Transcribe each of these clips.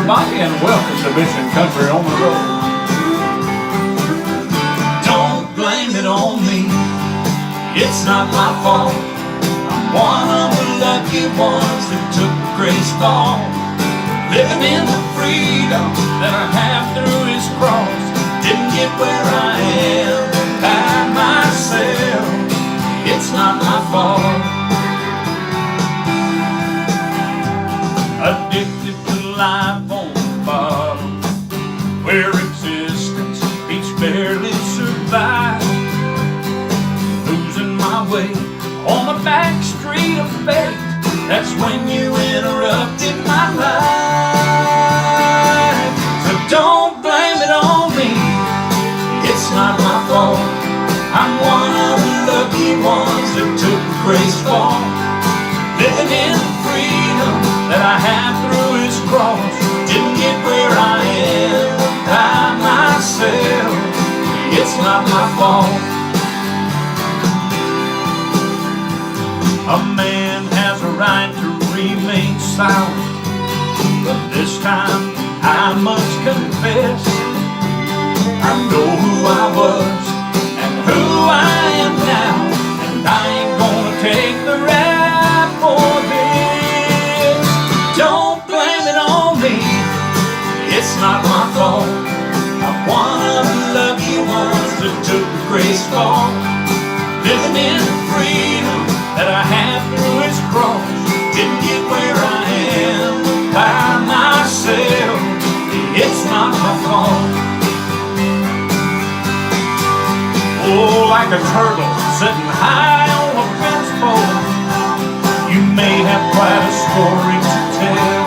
everybody, and welcome to Mission Country on the Road. Don't blame it on me, it's not my fault. I'm one of the lucky ones that took the grace fall. Living in the freedom that I have through His cross. Didn't get where I am by myself. It's not my fault. Addicted to life on the bottom, where existence each barely survives. Losing my way on the back street of fate. That's when you interrupted my life. So don't blame it on me, it's not my fault. I'm one of the lucky ones that took the grace fall. Living in the freedom that I have through His cross. Didn't get where I am by myself. It's not my fault. A man has a right to remain silent, but this time I must confess, I know who I was and who I am now, and I ain't gonna take the rap for this. Don't blame it on me, it's not my fault. I'm one of the lucky ones that took the grace fall. Living in the freedom that I have through His cross. Didn't get where I am by myself. It's not my fault. Oh, like a turtle sitting high on a fence pole, you may have quite a story to tell,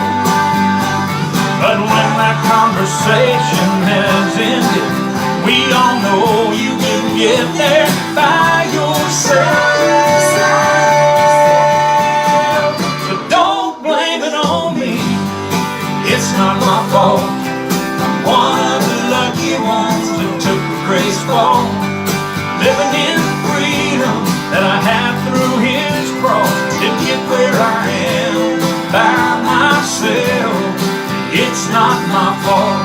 but when that conversation has ended, we all know you didn't get there by yourself. So don't blame it on me, it's not my fault. I'm one of the lucky ones that took the grace fall. Living in the freedom that I have through His cross. Didn't get where I am by myself. It's not my fault.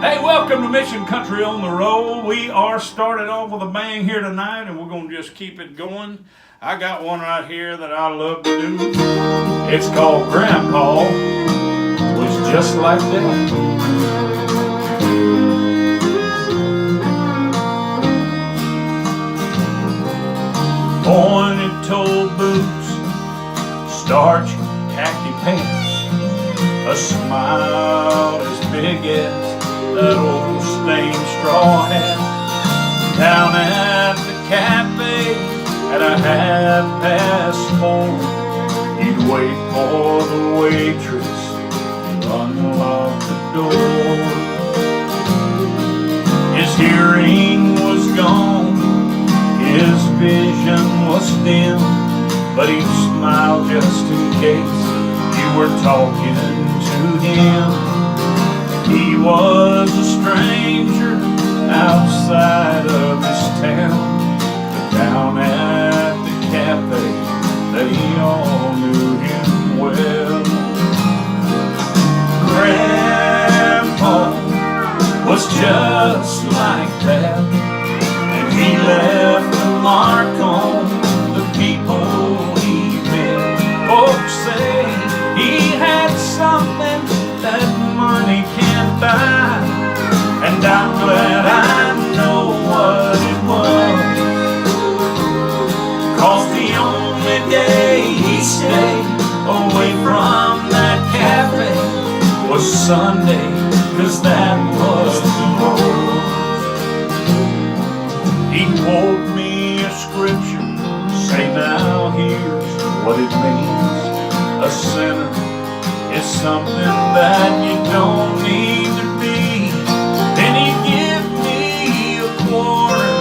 Hey, welcome to Mission Country on the Road. We are started off with a bang here tonight, and we're going to just keep it going. I got one right here that I love to do. It's called Grandpa Was Just Like That. Pointed-toed boots, starch, khaki pants, a smile as big as that old stained straw hat. Down at the cafe at a 4:30, you'd wait for the waitress to unlock the door. His hearing was gone, his vision was dim, but he'd smile just in case you were talking to him. He was a stranger outside of his town, but down at the cafe they all knew him well. Grandpa was just like that, and he left a mark on the people he met. Folks say he had something that money can't buy, and I'm glad I know what it was. 'Cause the only day he stayed away from that cafe was Sunday, 'cause that was the Lord. He quoted me a scripture, say now here's what it means. A sinner is something that you don't need to be. Then he gave me a quarter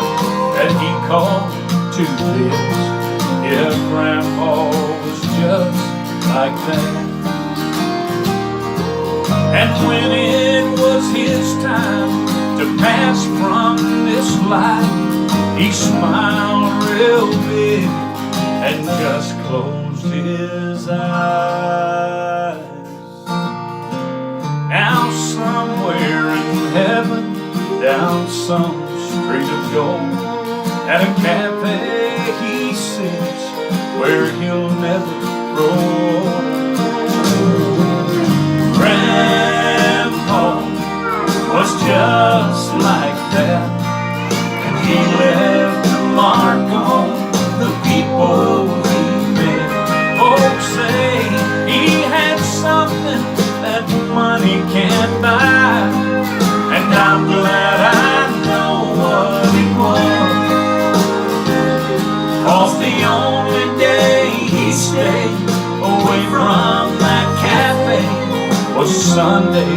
that he called to this. Yeah, Grandpa was just like that. And when it was his time to pass from this life, He smiled real big and just closed his eyes. Now somewhere in heaven, down some street of gold, at a cafe he sits where he'll never grow. Grandpa was just like that, and he left a mark on the people he met. Folks say he had something that money can't buy, and I'm glad I know what it was. 'Cause the only day he stayed away from that cafe was Sunday,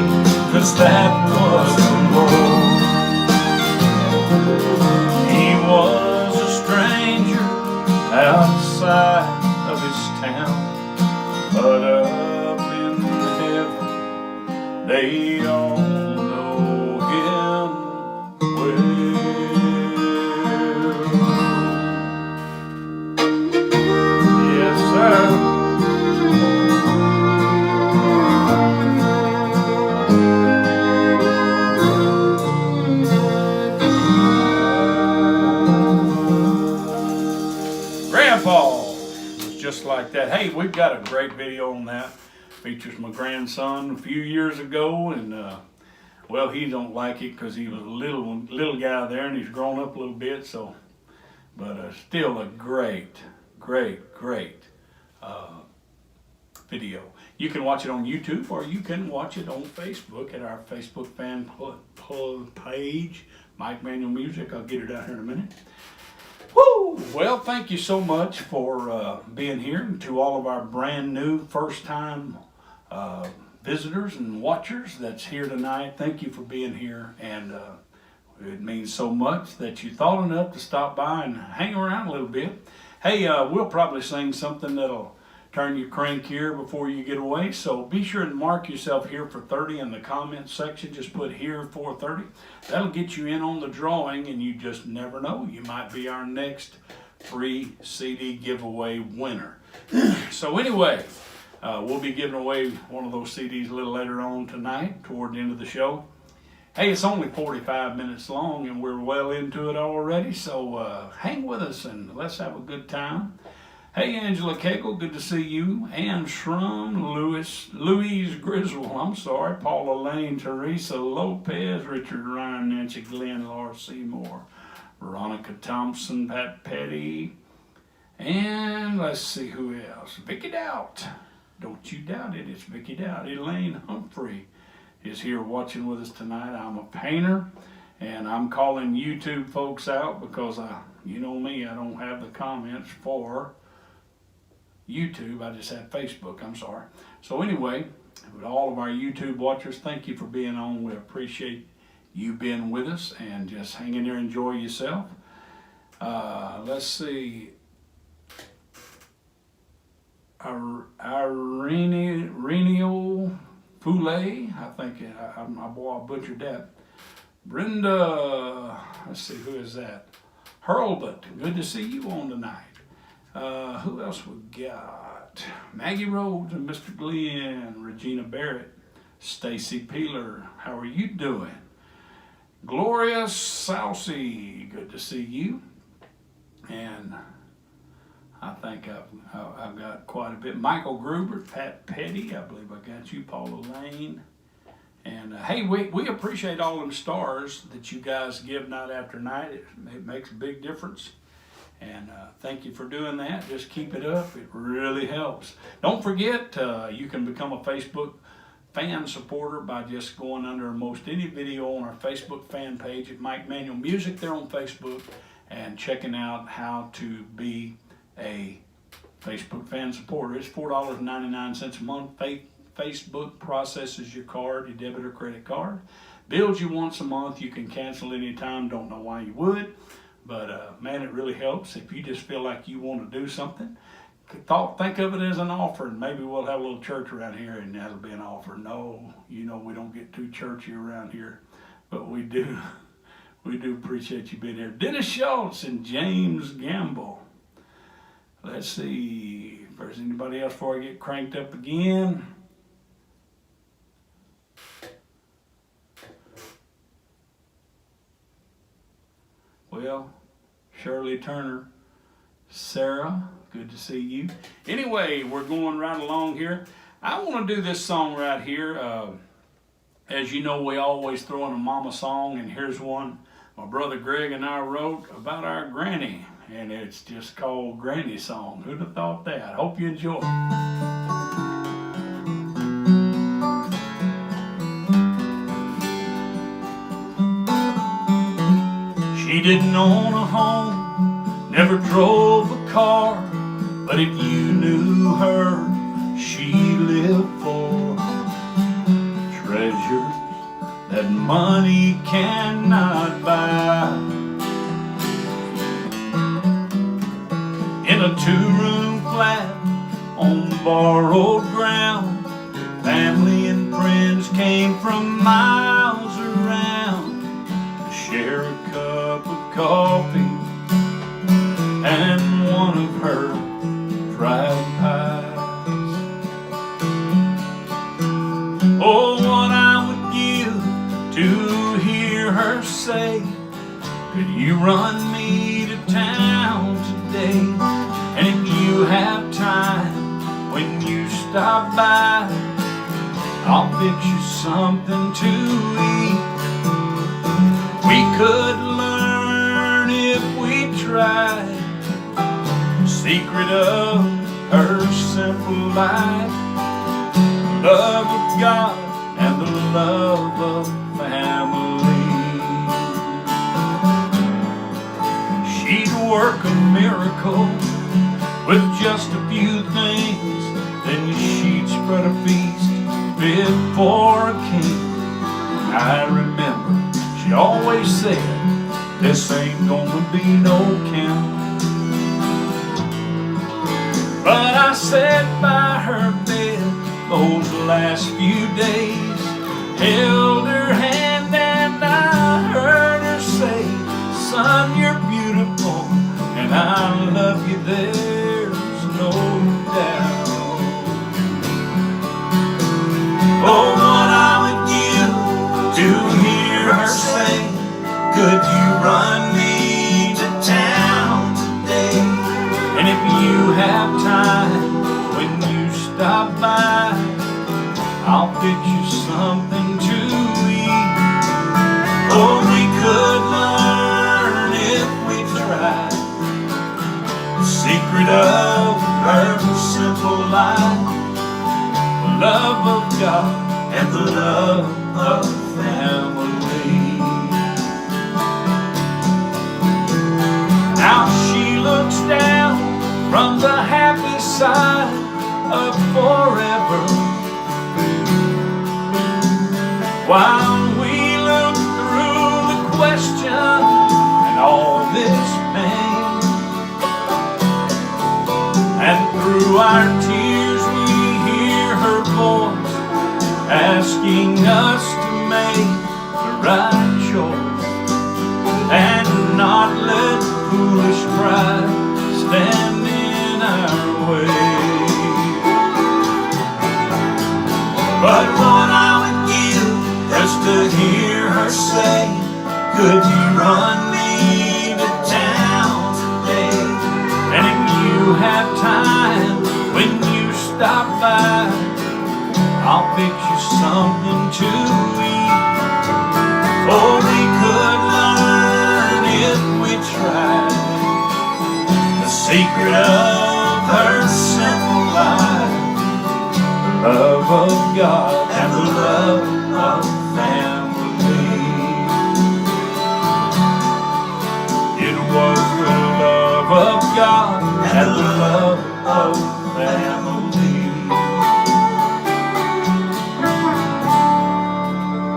'cause that was the Lord. He was a stranger outside of his town, but up in heaven they all know him well. Yes, sir. Just like that. Hey, we've got a great video on that. Features my grandson a few years ago, and well, he don't like it because he was a little guy there, and he's grown up a little bit. So, but still a great video. You can watch it on YouTube, or you can watch it on Facebook at our Facebook fan page, Mike Manuel Music. I'll get it out here in a minute. Woo! Well, thank you so much for being here, and to all of our brand new first-time visitors and watchers that's here tonight. Thank you for being here, and it means so much that you thought enough to stop by and hang around a little bit. Hey, we'll probably sing something that'll turn you crankier before you get away, so be sure to mark yourself here for 30 in the comments section. Just put here for 30. That'll get you in on the drawing, and you just never know. You might be our next free CD giveaway winner. So anyway, we'll be giving away one of those CDs a little later on tonight toward the end of the show. Hey, it's only 45 minutes long, and we're well into it already, so hang with us and let's have a good time. Hey, Angela Cagle, good to see you. Ann Shrum, Louise Griswold, I'm sorry, Paula Lane, Teresa Lopez, Richard Ryan, Nancy Glenn, Laura Seymour, Veronica Thompson, Pat Petty, and let's see who else. Vicky Doubt. Don't you doubt it, it's Vicky Doubt. Elaine Humphrey is here watching with us tonight. I'm a painter, and I'm calling YouTube folks out because you know me, I don't have the comments for YouTube. I just have Facebook, I'm sorry. So anyway, with all of our YouTube watchers, thank you for being on. We appreciate you being with us, and just hang in there, enjoy yourself. Let's see. Ireneo Foulet, I think I butchered that. Brenda, let's see, who is that? Hurlbut, good to see you on tonight. Who else we got? Maggie Rhodes and Mr. Glenn, Regina Barrett, Stacy Peeler, how are you doing? Gloria Salsi, good to see you. And I think I've got quite a bit. Michael Gruber, Pat Petty, I believe I got you, Paula Lane. And hey, we appreciate all them stars that you guys give night after night. It makes a big difference. And thank you for doing that. Just keep it up. It really helps. Don't forget, you can become a Facebook fan supporter by just going under most any video on our Facebook fan page at Mike Manuel Music there on Facebook, and checking out how to be a Facebook fan supporter. It's $4.99 a month. Facebook processes your card, your debit or credit card. Bills you once a month. You can cancel anytime. Don't know why you would. But man, it really helps if you just feel like you want to do something. Think of it as an offering. Maybe we'll have a little church around here, and that'll be an offer. No, you know we don't get too churchy around here, but we do We do appreciate you being here. Dennis Schultz and James Gamble. Let's see if there's anybody else before I get cranked up again. Well, Shirley Turner, Sarah, good to see you. Anyway, we're going right along here. I want to do this song right here. As you know, we always throw in a mama song, and here's one my brother Greg and I wrote about our granny, and it's just called Granny Song. Who'd have thought that? Hope you enjoy. She didn't own a home, never drove a car, but if you knew her, she lived for treasures that money cannot buy. In a two-room flat on borrowed ground, family and friends came from miles around to share a cup of coffee and one of her fried pies. Oh, what I would give to hear her say, could you run me to town today? And if you have time when you stop by, I'll fix you something to eat. We could learn if we tried the secret of her simple life, love of God and the love of family. She'd work a miracle with just a few things, then she'd spread a feast fit for a king. I remember she always said, this ain't gonna be no count. But I sat by her bed those last few days, held her hand and I heard her say, son, you're beautiful and I love you, there's no doubt. Oh, what I would give to hear her say, could you run me to town today? And if you have time when you stop by, I'll fix you something to eat. Oh, we could learn if we tried the secret of her simple life, the love of God and the love of family. Now she looks down from the happy side of forever, while we look through the question and all this pain, and through our tears we hear her voice asking us to make the right choice and not let foolish pride stand in our way. But what I would give just to hear her say, could you run me to town today? And if you have time when you stop by, I'll fix you something to eat. Oh, we could learn if we tried the secret of her simple life, the love of God and the love of family. It was the love of God and the love of family.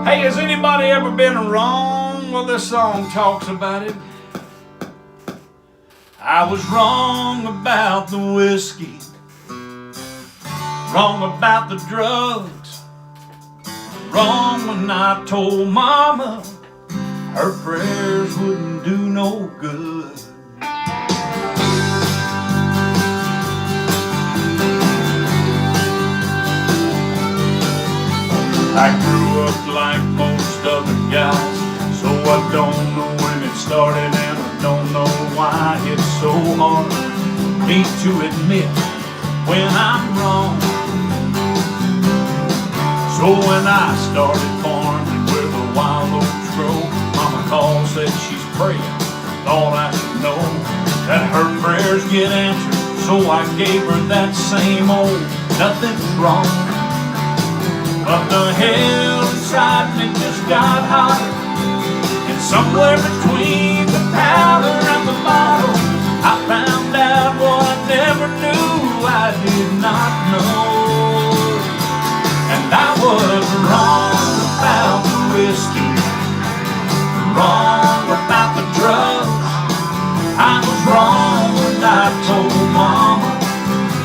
Hey, has anybody ever been wrong? Well, this song talks about it. I was wrong about the whiskey, wrong about the drugs, wrong when I told mama her prayers wouldn't do no good. I grew up like most other guys, so I don't know when it started and I don't know why it's so hard for me to admit when I'm wrong. So when I started farming where the wild oats grow, Mama called, said she's praying, thought I should know that her prayers get answered. So I gave her that same old nothing's wrong. But the hell inside me just got hotter, and somewhere between the powder and the bottle, I found out what I never knew I did not know. And I was wrong about the whiskey, wrong about the drugs. I was wrong when I told Mama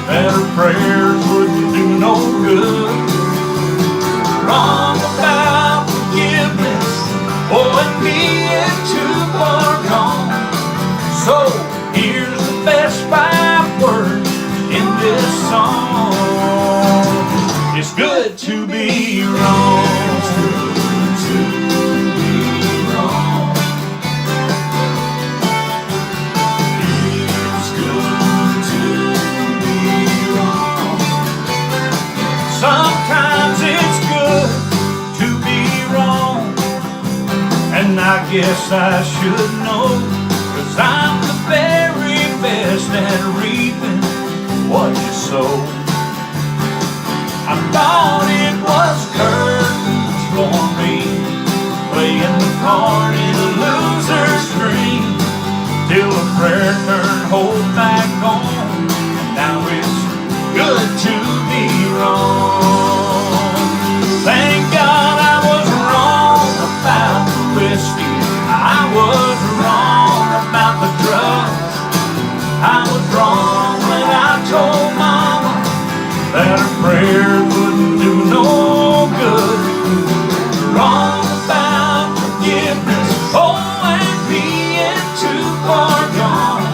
that her prayers wouldn't do no good. Wrong about forgiveness, oh, and being too far gone. So here's the best 5 words in this song. It's good to be wrong. It's good to be wrong. It's good to be wrong. Sometimes it's good to be wrong, and I guess I should know, 'cause I'm the very best at reaping what you sow. I thought it was curtains for me, playing the part in a loser's dream, till a prayer turned hope back on, and now it's good to be wrong. Thank God I was wrong about the whiskey, I was wrong about the drugs, I was wrong when I told Mama that her prayer wouldn't do no good. Wrong about forgiveness, oh, and being too far gone.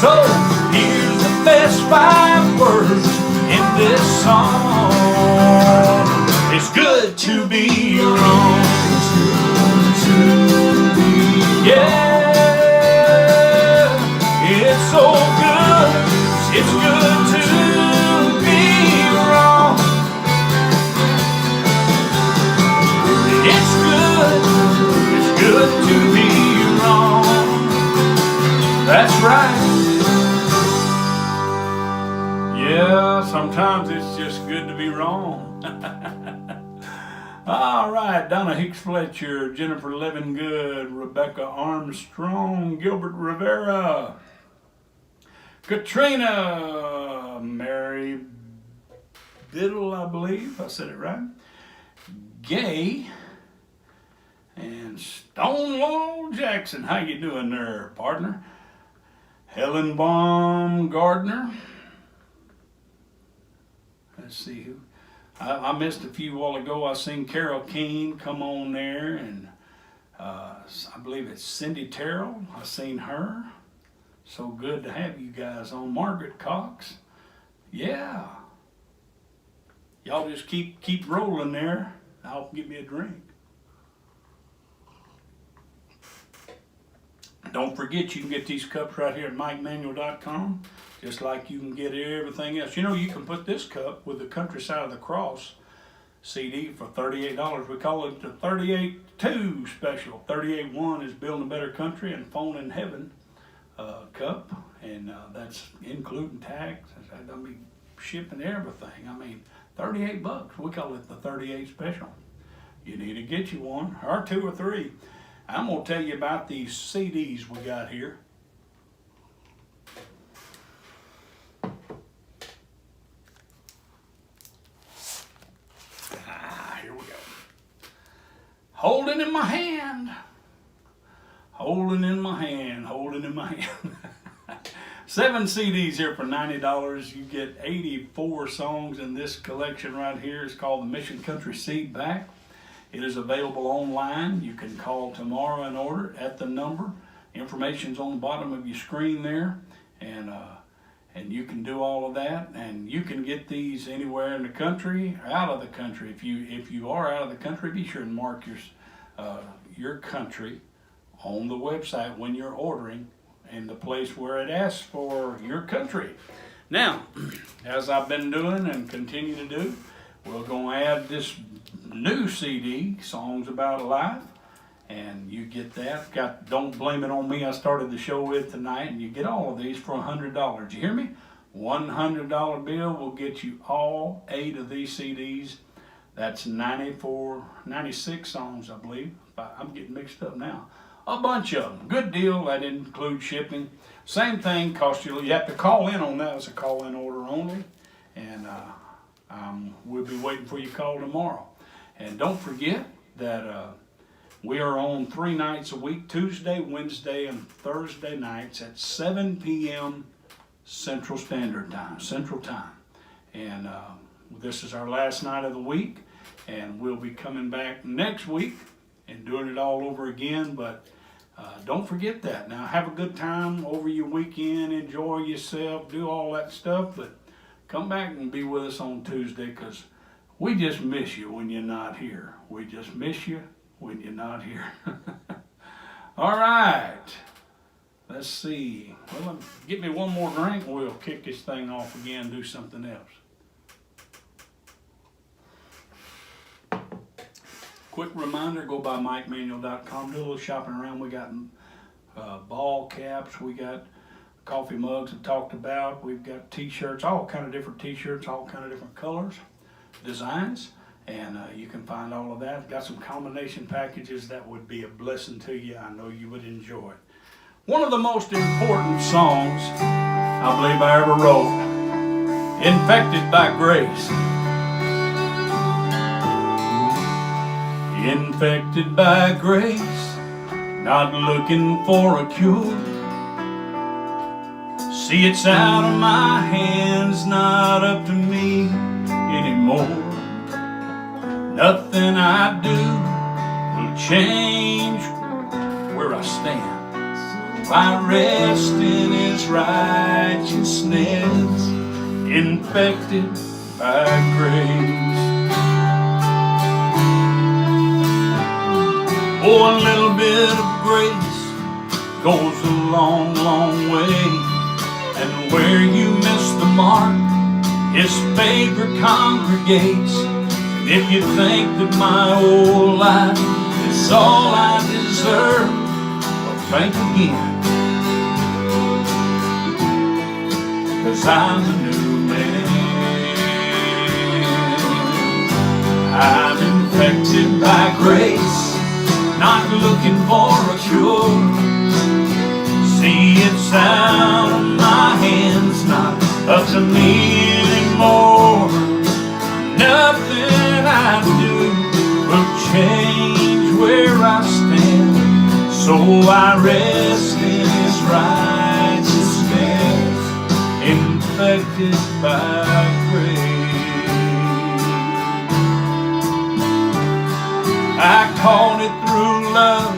So here's the best 5 words in this song. It's good to be wrong. It's good to be wrong. Yeah, it's so good. It's good to be wrong. It's good to be wrong. That's right. Yeah, sometimes it's just good to be wrong. All right, Donna Hicks Fletcher, Jennifer Levingood, Rebecca Armstrong, Gilbert Rivera, Katrina, Mary Biddle, I believe I said it right, Gay, and Stonewall Jackson. How you doing there, partner? Helen Baumgardner. Let's see who. I missed a few while ago. I seen Carol Keene come on there, and I believe it's Cindy Terrell. I seen her. So good to have you guys on. Margaret Cox. Yeah. Y'all just keep rolling there. I'll give me a drink. Don't forget, you can get these cups right here at MikeManuel.com, just like you can get everything else. You know, you can put this cup with the Countryside of the Cross CD for $38. We call it the 38-2 special. 38-1 is Building a Better Country and Phone in Heaven cup, and that's including tax. I mean, shipping everything. I mean, $38. We call it the 38 special. You need to get you one, or 2 or 3. I'm going to tell you about these CDs we got here. Here we go. Holding in my hand. Holding in my hand. Holding in my hand. 7 CDs here for $90. You get 84 songs in this collection right here. It's called the Mission Country Seed Back. It is available online. You can call tomorrow and order at the number. Information's on the bottom of your screen there, and you can do all of that. And you can get these anywhere in the country, or out of the country. If you are out of the country, be sure and mark your country on the website when you're ordering, in the place where it asks for your country. Now, as I've been doing and continue to do, we're going to add this new CD, Songs About Life, and you get that. Don't Blame It On Me, I started the show with tonight, and you get all of these for $100. You hear me? $100 bill will get you all 8 of these CDs. That's 96 songs, I believe. I'm getting mixed up now. A bunch of them. Good deal. That didn't include shipping. Same thing, cost you have to call in on that. It's a call-in order only. And we'll be waiting for your call tomorrow. And don't forget that we are on 3 nights a week, Tuesday, Wednesday, and Thursday nights at 7 p.m. Central Standard Time, Central Time. And this is our last night of the week, and we'll be coming back next week and doing it all over again. But don't forget that. Now, have a good time over your weekend, enjoy yourself, do all that stuff, but come back and be with us on Tuesday, because we just miss you when you're not here. We just miss you when you're not here. All right. Let's see. Well, get me one more drink and we'll kick this thing off again and do something else. Quick reminder, go by MikeManuel.com, do a little shopping around. We got ball caps, we got coffee mugs I talked about, we've got t-shirts, all kind of different t-shirts, all kind of different colors, designs, and you can find all of that. Got some combination packages that would be a blessing to you. I know you would enjoy it. One of the most important songs I believe I ever wrote, Infected by Grace. Infected by grace, not looking for a cure. See, it's out of my hands, not up to me anymore. Nothing I do will change where I stand. I rest in His righteousness, infected by grace. Oh, a little bit of grace goes a long, long way. And where you miss the mark, His favor congregates. And if you think that my whole life is all I deserve, well, think again, 'cause I'm a new man. I'm infected by grace, not looking for a cure. See, it's out of my hands, not up to me anymore. Nothing I do will change where I stand. So I rest in His righteousness, infected by grace. I caught it through love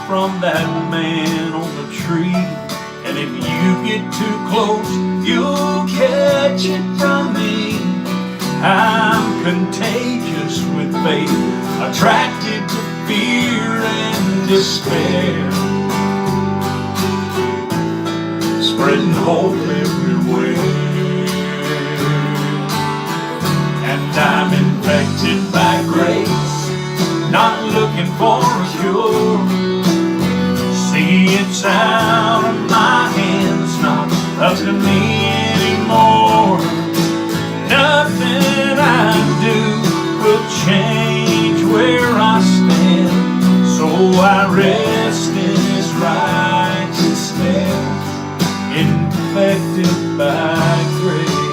from that man on the tree. And if you get too close, you'll catch it from me. I'm contagious with faith, attracted to fear and despair, spreading hope everywhere. And I'm infected by grace, not looking for a cure. See, it's out of my hands, not up to me anymore. Nothing I do will change where I stand. So I rest in His righteousness, infected by grace.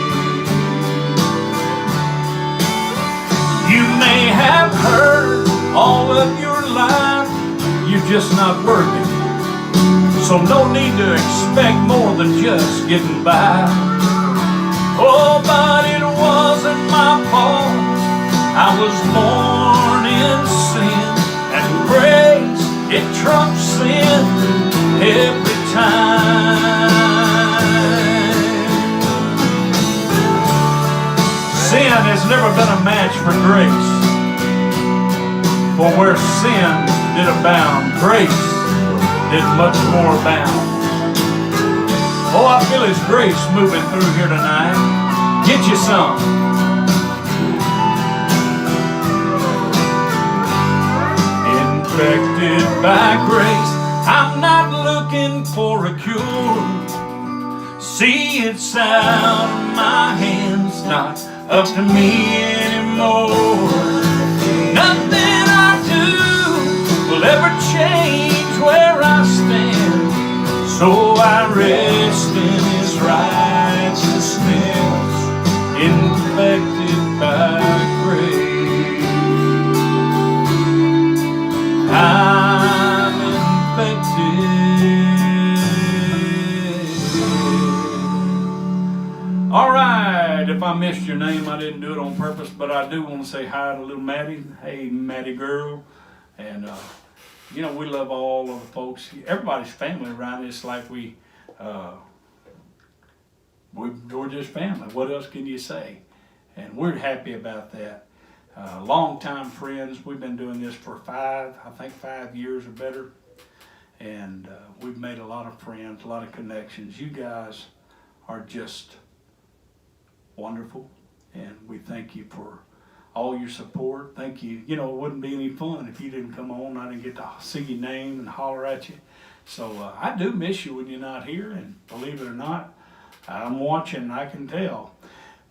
You may have heard all of your life, you're just not worthy. So no need to expect more than just getting by. Oh, but it wasn't my fault. I was born in sin. every time. Sin has never been a match for grace. For where sin did abound, grace did much more abound. Oh, I feel His grace moving through here tonight. Get you some. Infected by grace, I'm not looking for a cure. See, it's out of my hands, not up to me anymore. Nothing I do will ever change where I stand, so I rest in His righteousness, infected by grace. I'm infected. All right, if I missed your name, I didn't do it on purpose, but I do want to say hi to little Maddie. Hey, Maddie girl. And, you know, we love all of the folks. Everybody's family around. It's like we're just family. What else can you say? And we're happy about that. Long-time friends. We've been doing this for 5 years or better. And we've made a lot of friends, a lot of connections. You guys are just wonderful. And we thank you for all your support. Thank you. You know, it wouldn't be any fun if you didn't come on. I didn't get to see your name and holler at you. So I do miss you when you're not here, and believe it or not, I'm watching, I can tell.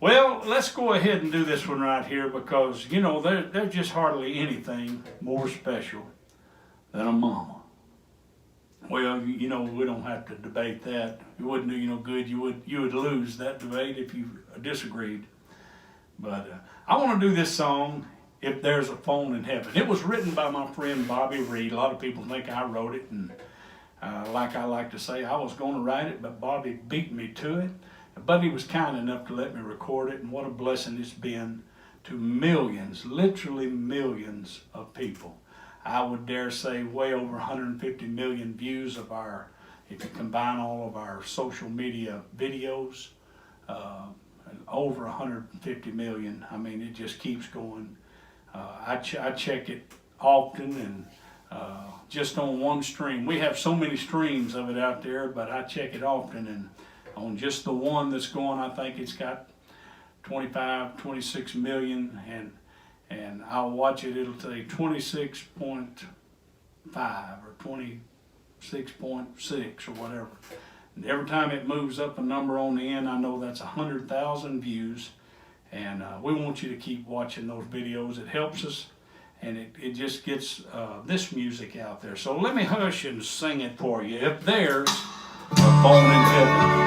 Well, let's go ahead and do this one right here because, you know, there's just hardly anything more special than a mama. Well, you know, we don't have to debate that. It wouldn't do you no good. You would lose that debate if you disagreed. But I want to do this song, If There's a Phone in Heaven. It was written by my friend Bobby Reed. A lot of people think I wrote it, and like I like to say, I was going to write it, but Bobby beat me to it. But he was kind enough to let me record it, and what a blessing it's been to millions, literally millions of people. I would dare say way over 150 million views of our, if you combine all of our social media videos, over 150 million. I mean, it just keeps going. I check it often, and just on one stream. We have so many streams of it out there, but I check it often, and on just the one that's going, I think it's got 25, 26 million, and I'll watch it, it'll say 26.5 or 26.6 or whatever. And every time it moves up a number on the end, I know that's 100,000 views. And we want you to keep watching those videos. It helps us, and it just gets this music out there. So let me hush and sing it for you. If there's a phone in heaven.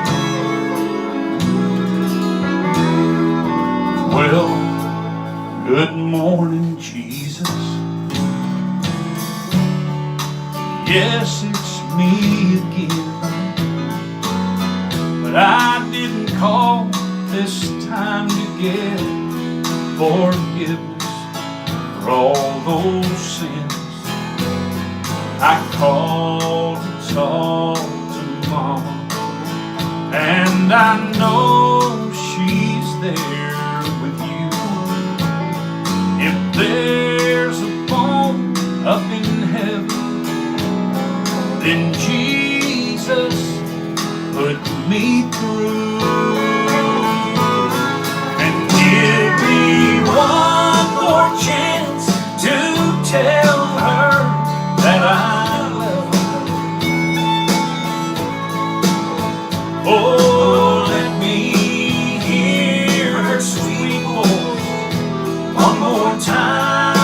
Well, good morning, Jesus. Yes, it's me again. But I didn't call this time to get forgiveness for all those sins. I called to talk to Mama, and I know she's there with you. If there's a phone up in heaven, then Jesus put me through. And give me one more chance to tell her that I love her. Oh, let me hear her sweet voice one more time,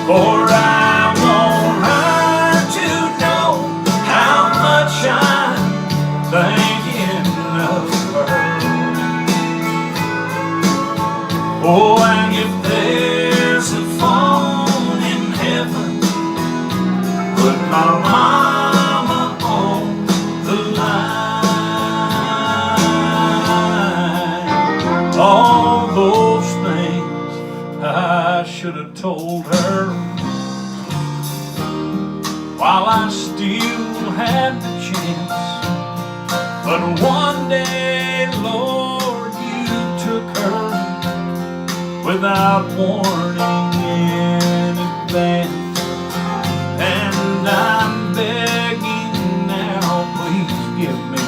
for I want her to know how much I'm thinking of her. Oh, and if there's a phone in heaven, put my mama on the line. All those things I should have told her, while I still had the chance. But one day, Lord, you took her without warning in advance. And I'm begging now, please give me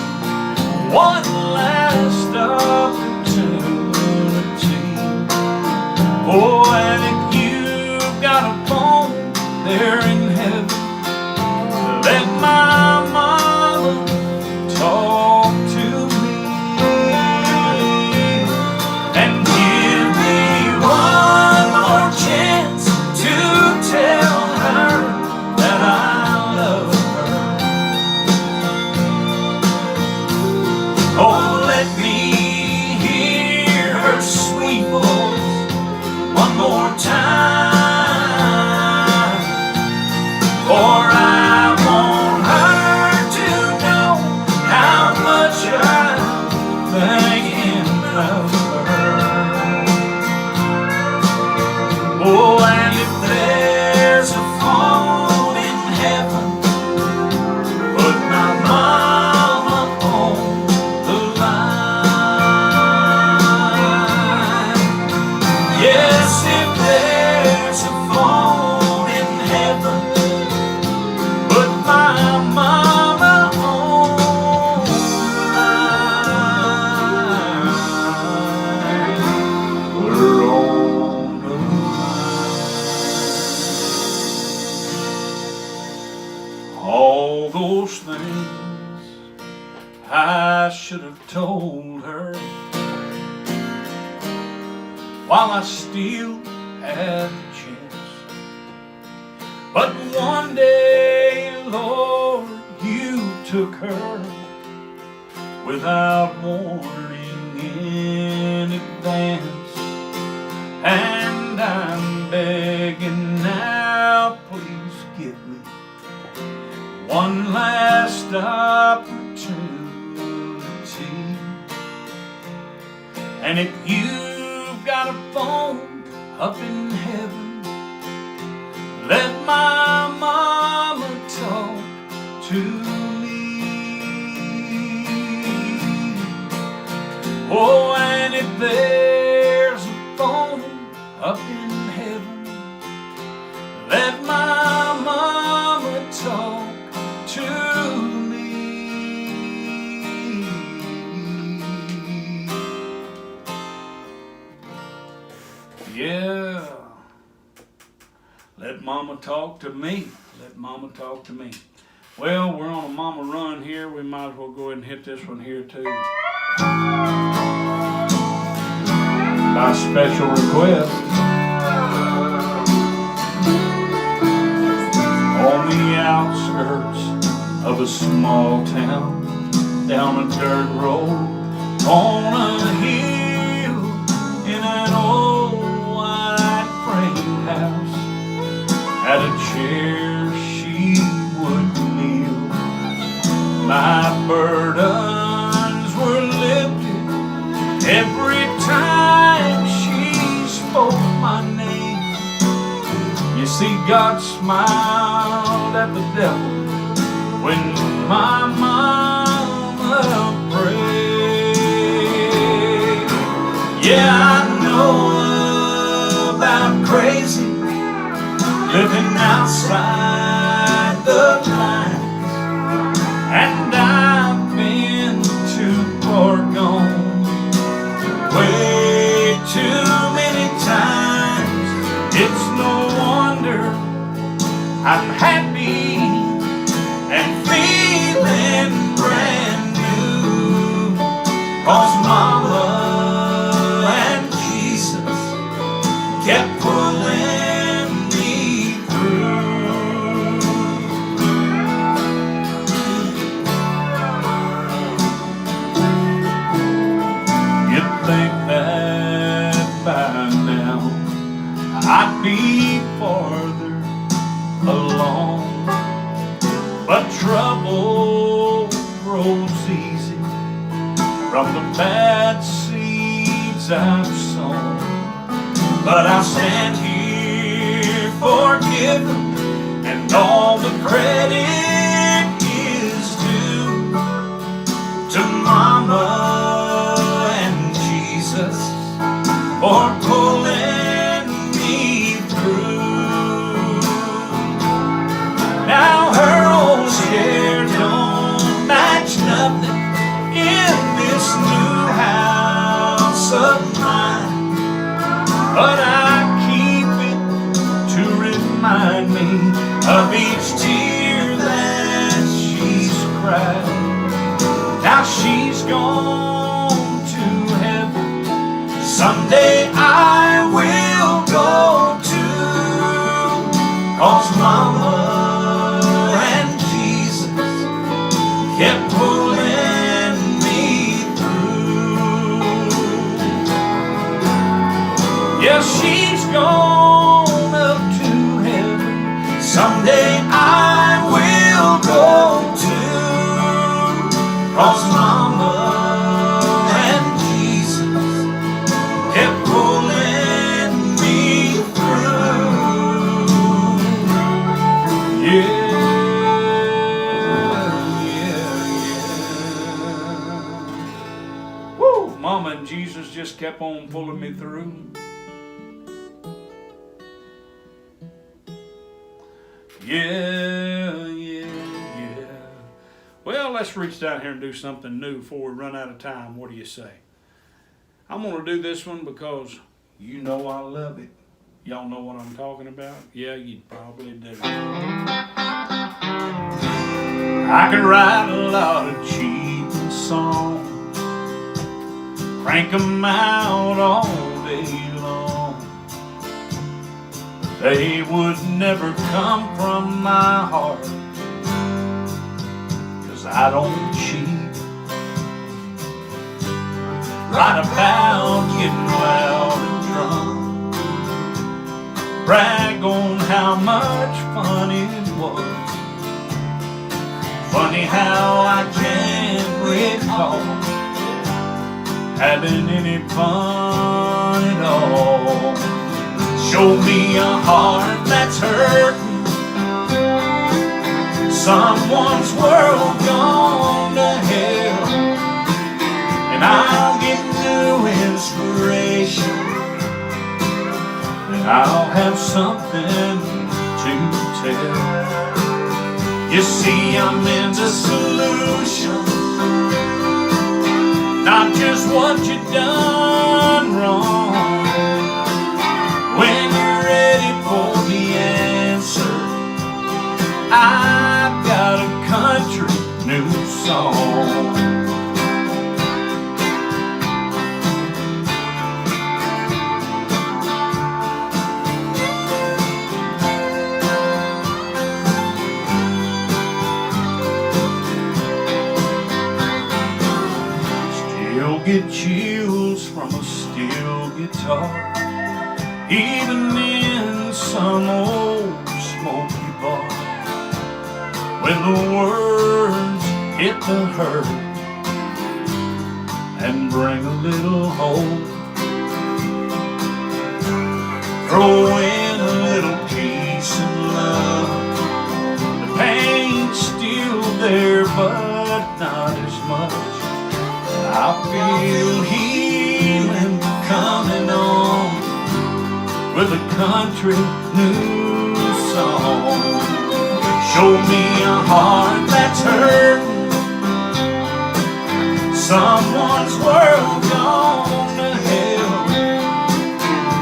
one last opportunity. Oh, and if you've got a phone there in heaven, let my mama talk to me and give me one more chance to tell her that I love her. Oh, let me hear her sweet voice one more time, for I want her to know how much I'm thinking of her. Oh, and if there's a phone in heaven, put my mama on the line. Yes, if there's a phone in heaven, put my mama on the line. Put her on the line. All those things I should have told her while I still had the chance. But one day, Lord, you took her without warning in advance. And I'm begging now, please give me one last opportunity. And if you've got a phone up in heaven, let my mama talk to me. Oh, and if there's a phone up in heaven, let my mama talk to me. Yeah. Let mama talk to me. Let mama talk to me. Well, we're on a mama run here. We might as well go ahead and hit this one here too. By special request. On the outskirts of a small town, down a dirt road, on a hill, in an old white framed house, at a chair she would kneel. My burdens were lifted every time she spoke my name. You see, God smiled at the devil when my mama prayed. Yeah, I know about crazy living outside the lines, and I've been too far gone, way too many times. It's no wonder I'm happy and feeling brand new, 'cause Mama and Jesus kept pulling me through. You'd think that by now I'd be farther along, but trouble grows easy from the bad seeds I've sown. But I stand here forgiven, and all the credit is due to Mama and Jesus for pulling me through. Now her old share don't match nothing in this new house of mine, but I keep it to remind me of each tear that she's cried. Now she's gone to heaven. Someday I will go to, 'cause Mama and Jesus kept pulling me through. Yeah, she's gone up to heaven. Someday I will go to, 'cause Mama and Jesus kept pulling me through. Yeah, yeah. Woo! Mama and Jesus just kept on pulling me through. Yeah, yeah, yeah. Well, let's reach down here and do something new before we run out of time. What do you say? I'm going to do this one because you know I love it. Y'all know what I'm talking about? Yeah, you probably do. I could write a lot of cheap songs, crank 'em out all day long. They would never come from my heart, 'cause I don't cheat. Write about getting loud and drunk, brag on how much fun it was. Funny how I can't recall having any fun at all. Show me a heart that's hurting, someone's world gone to hell, and I'll get new inspiration, and I'll have something to tell. You see, I'm into solutions, not just what you done wrong. When you're ready for the answer, I've got a country new song. Still get chills from a steel guitar, even in some old smoky bar. When the words hit the hurt and bring a little hope, throw in a little peace and love. The pain's still there, but not as much. I feel healing coming on with a country new song. Show me a heart that's hurting, someone's world gone to hell,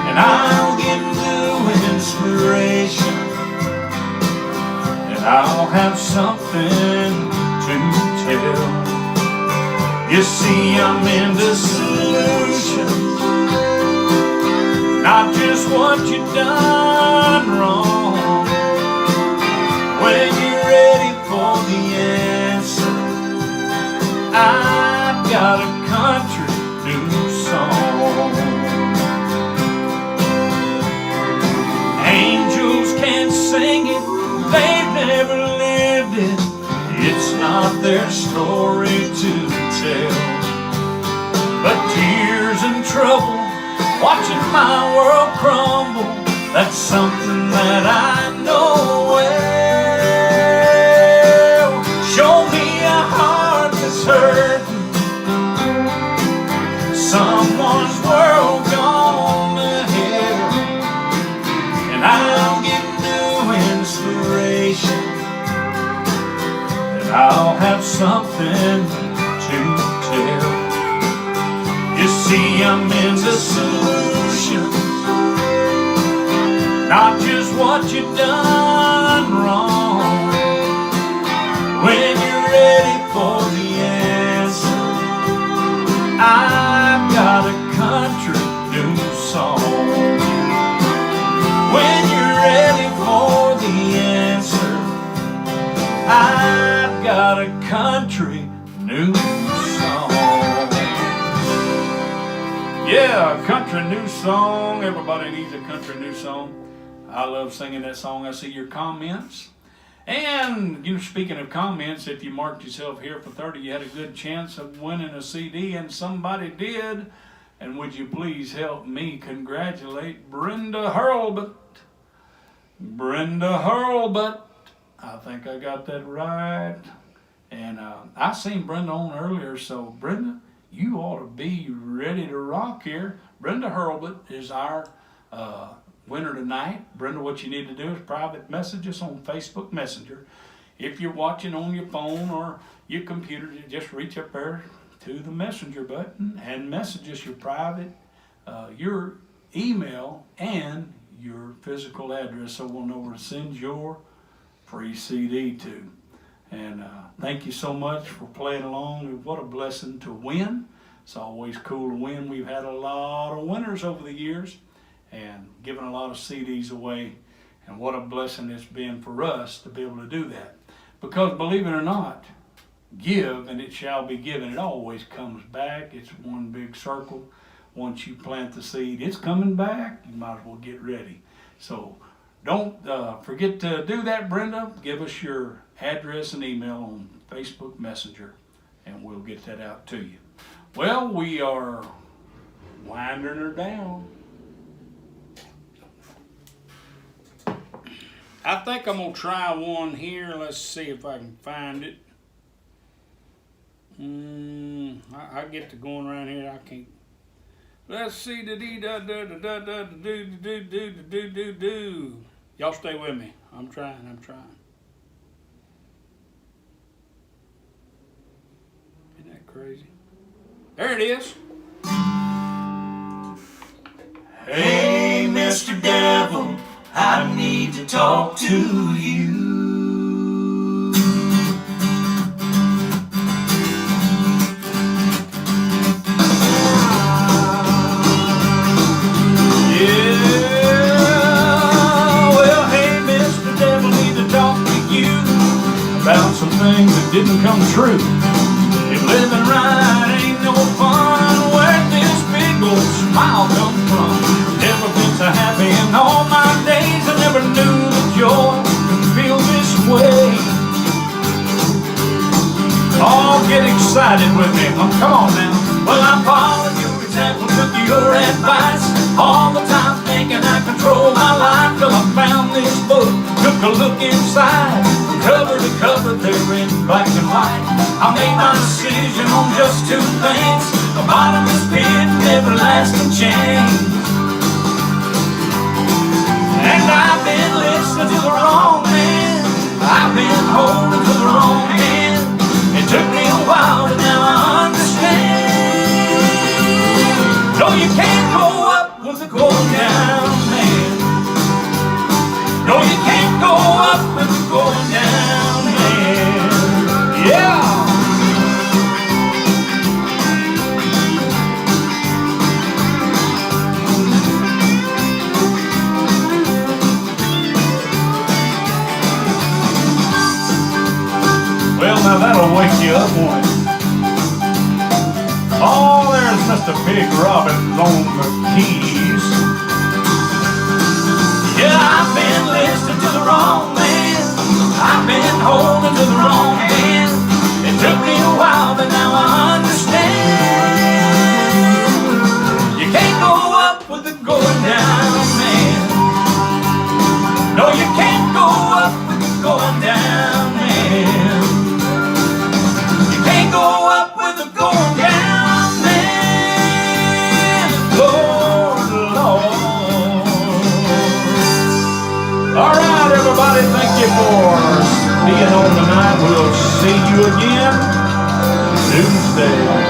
and I'll get new inspiration, and I'll have something to tell. You see, I'm into solutions, not just what you done wrong. When you're ready for the answer, I've got a country new song. Angels can sing it, they've never lived it. It's not their story to tell. But tears and trouble, watching my world crumble, that's something that I know well. I'll have something to tell. You see, I'm into solutions, not just what you've done wrong. When you're ready for the answer, I've got a country new song. When you're ready for the answer, I've got a country new song. Yeah, a country new song. Everybody needs a country new song. I love singing that song. I see your comments. And you know, speaking of comments, if you marked yourself here for 30, you had a good chance of winning a CD, and somebody did. And would you please help me congratulate Brenda Hurlbut? Brenda Hurlbut. I think I got that right. And I seen Brenda on earlier, so Brenda, you ought to be ready to rock here. Brenda Hurlbut is our winner tonight. Brenda, what you need to do is private message us on Facebook Messenger. If you're watching on your phone or your computer, you just reach up there to the messenger button and message us your private, your email and your physical address, so we'll know where to send your free CD to. And thank you so much for playing along. What a blessing to win. It's always cool to win. We've had a lot of winners over the years and given a lot of CDs away. And what a blessing it's been for us to be able to do that. Because believe it or not, give and it shall be given. It always comes back. It's one big circle. Once you plant the seed, it's coming back. You might as well get ready. So don't forget to do that, Brenda. Give us your address and email on Facebook Messenger, and we'll get that out to you. Well, we are winding her down. I think I'm going to try one here. Let's see if I can find it. I get to going around here. I can't. Let's see. Y'all stay with me. I'm trying. Isn't that crazy? There it is. Hey, Mr. Devil, I need to talk to you. About some things that didn't come true. If living right ain't no fun, where'd this big old smile come from? Never been so happy in all my days. I never knew the joy could feel this way. Oh, get excited with me. Oh, come on now. Well, I followed your example, took your advice. All the time thinking I control my life, till I found this book. Took a look inside, cover to cover, they're in black and white. I made my decision on just two things: a bottomless pit and everlasting change. And I've been listening to the wrong man, I've been holding to the wrong hand. It took me a while, but now I understand. No, you can't go up with the going down, man. No, you can't go up with the going down, man. Yeah. Well, now that'll wake you up, won't it? Oh, there's Mr. Big Robbins on the keys. Yeah, I've been listening to the wrong man, I've been holding to the wrong hand. It took me a while, but now I understand. You can't go up with the going down, man. No, you can't go up with the going down, man. You can't go up with the going down, man. Lord, Lord. All right, everybody, thank you for being on tonight. We'll see you again Tuesday.